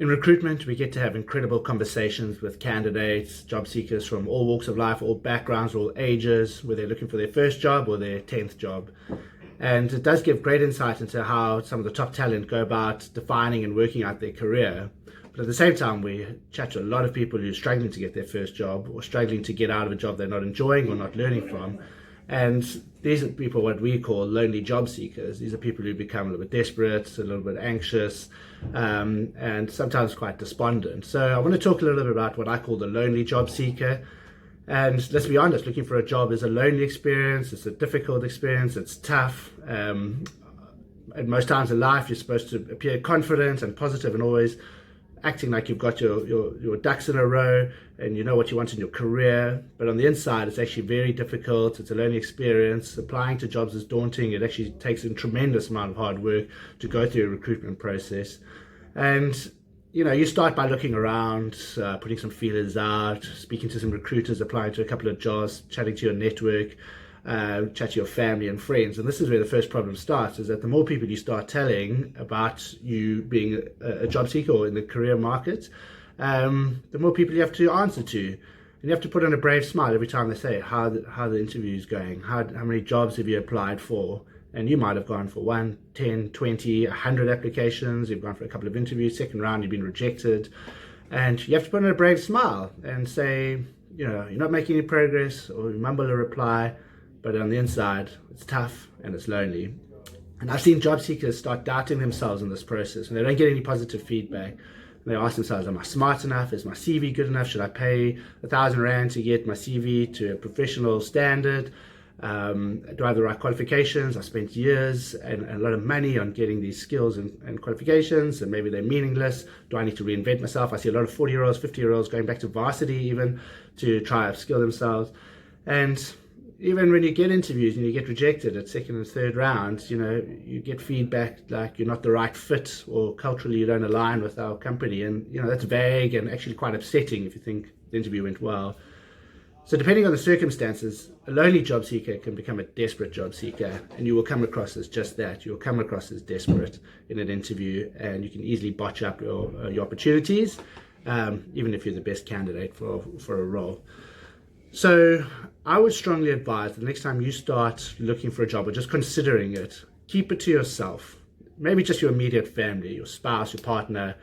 In recruitment, we get to have incredible conversations with candidates, job seekers from all walks of life, all backgrounds, all ages, whether they're looking for their first job or their 10th job. And it does give great insight into how some of the top talent go about defining and working out their career. But at the same time, we chat to a lot of people who are struggling to get their first job or struggling to get out of a job they're not enjoying or not learning from. And these are people what we call lonely job seekers. These are people who become a little bit desperate, a little bit anxious, and sometimes quite despondent. So I want to talk a little bit about what I call the lonely job seeker. And let's be honest, looking for a job is a lonely experience. It's a difficult experience. It's tough. At most times in life, you're supposed to appear confident and positive and always acting like you've got your ducks in a row and you know what you want in your career. But on the inside, it's actually very difficult. It's a learning experience. Applying to jobs is daunting. It actually takes a tremendous amount of hard work to go through a recruitment process. And you start by looking around, putting some feelers out, speaking to some recruiters, applying to a couple of jobs, chatting to your network, chat to your family and friends. And this is where the first problem starts, is that the more people you start telling about you being a job seeker or in the career market, the more people you have to answer to. And you have to put on a brave smile every time they say how the interview is going, how many jobs have you applied for. And you might have gone for 1, 10, 20, 100 applications. You've gone for a couple of interviews, second round, you've been rejected. And you have to put on a brave smile and say, you're not making any progress, or you mumble a reply, but on the inside, it's tough and it's lonely. And I've seen job seekers start doubting themselves in this process, and they don't get any positive feedback. And they ask themselves, am I smart enough? Is my CV good enough? Should I pay 1,000 Rand to get my CV to a professional standard? Do I have the right qualifications? I spent years and a lot of money on getting these skills and qualifications, and maybe they're meaningless. Do I need to reinvent myself? I see a lot of 40-year-olds, 50-year-olds going back to varsity even to try upskill themselves. And even when you get interviews and you get rejected at second and third rounds, you get feedback like you're not the right fit or culturally you don't align with our company. And, that's vague and actually quite upsetting if you think the interview went well. So depending on the circumstances, a lonely job seeker can become a desperate job seeker, and you will come across as just that. You will come across as desperate in an interview, and you can easily botch up your opportunities, even if you're the best candidate for a role. So I would strongly advise the next time you start looking for a job or just considering it, keep it to yourself. Maybe just your immediate family, your spouse, your partner.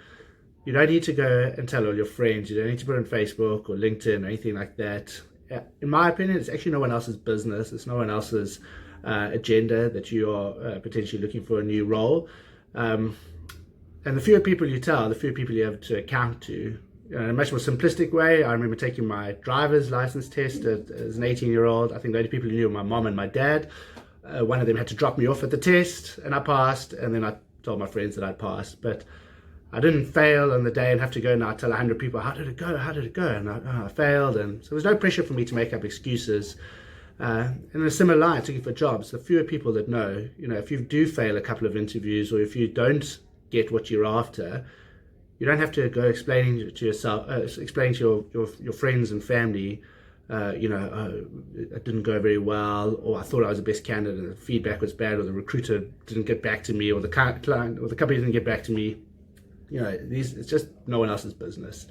You don't need to go and tell all your friends. You don't need to put it on Facebook or LinkedIn or anything like that. In my opinion, it's actually no one else's business. It's no one else's agenda that you are potentially looking for a new role. And the fewer people you tell, the fewer people you have to account to. In a much more simplistic way, I remember taking my driver's license test as an 18-year-old. I think the only people who knew were my mom and my dad. One of them had to drop me off at the test, and I passed. And then I told my friends that I'd passed. But I didn't fail on the day and have to go now tell 100 people, how did it go? And I failed. And so there was no pressure for me to make up excuses. In a similar line, looking for jobs, the fewer people that know, if you do fail a couple of interviews or if you don't get what you're after, you don't have to go explaining to yourself, explaining to your friends and family, it didn't go very well, or I thought I was the best candidate and the feedback was bad, or the recruiter didn't get back to me, or the client or the company didn't get back to me. It's just no one else's business.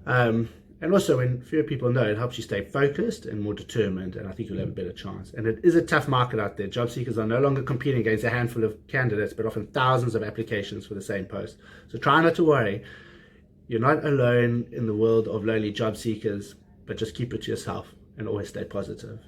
And also, when fewer people know, it helps you stay focused and more determined, and I think you'll have a better chance. And it is a tough market out there. Job seekers are no longer competing against a handful of candidates, but often thousands of applications for the same post. So try not to worry. You're not alone in the world of lonely job seekers, but just keep it to yourself and always stay positive.